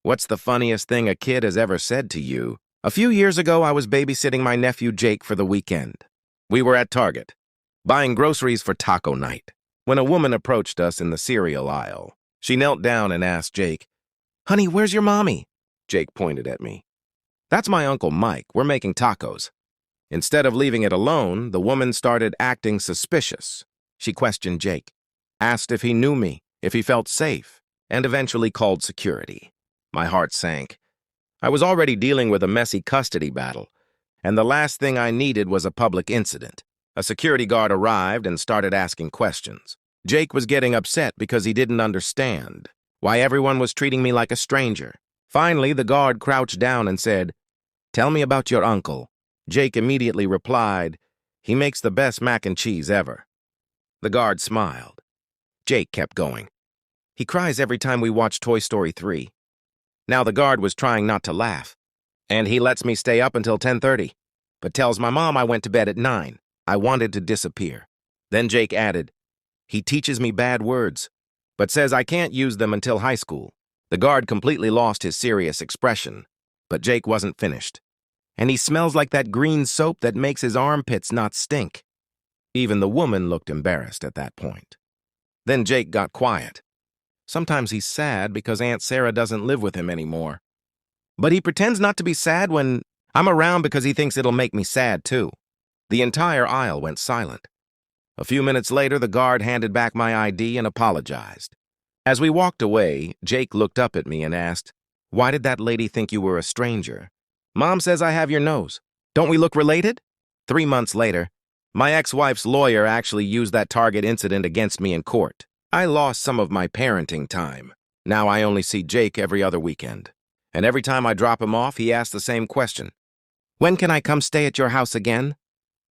What's the funniest thing a kid has ever said to you? A few years ago, I was babysitting my nephew Jake for the weekend. We were at Target, buying groceries for taco night, when a woman approached us in the cereal aisle. She knelt down and asked Jake, "Honey, where's your mommy?" Jake pointed at me. "That's my Uncle Mike. We're making tacos." Instead of leaving it alone, the woman started acting suspicious. She questioned Jake, asked if he knew me, if he felt safe, and eventually called security. My heart sank. I was already dealing with a messy custody battle, and the last thing I needed was a public incident. A security guard arrived and started asking questions. Jake was getting upset because he didn't understand why everyone was treating me like a stranger. Finally, the guard crouched down and said, "Tell me about your uncle." Jake immediately replied, "He makes the best mac and cheese ever." The guard smiled. Jake kept going. "He cries every time we watch Toy Story 3. Now the guard was trying not to laugh. "And he lets me stay up until 10:30, but tells my mom I went to bed at 9. I wanted to disappear." Then Jake added, "He teaches me bad words, but says I can't use them until high school." The guard completely lost his serious expression, but Jake wasn't finished. "And he smells like that green soap that makes his armpits not stink." Even the woman looked embarrassed at that point. Then Jake got quiet. Sometimes he's sad because Aunt Sarah doesn't live with him anymore. But he pretends not to be sad when I'm around because he thinks it'll make me sad too. The entire aisle went silent. A few minutes later, the guard handed back my ID and apologized. As we walked away, Jake looked up at me and asked, "Why did that lady think you were a stranger?" "Mom says I have your nose. Don't we look related?" 3 months later, my ex-wife's lawyer actually used that Target incident against me in court. I lost some of my parenting time. Now I only see Jake every other weekend. And every time I drop him off, he asks the same question. "When can I come stay at your house again?"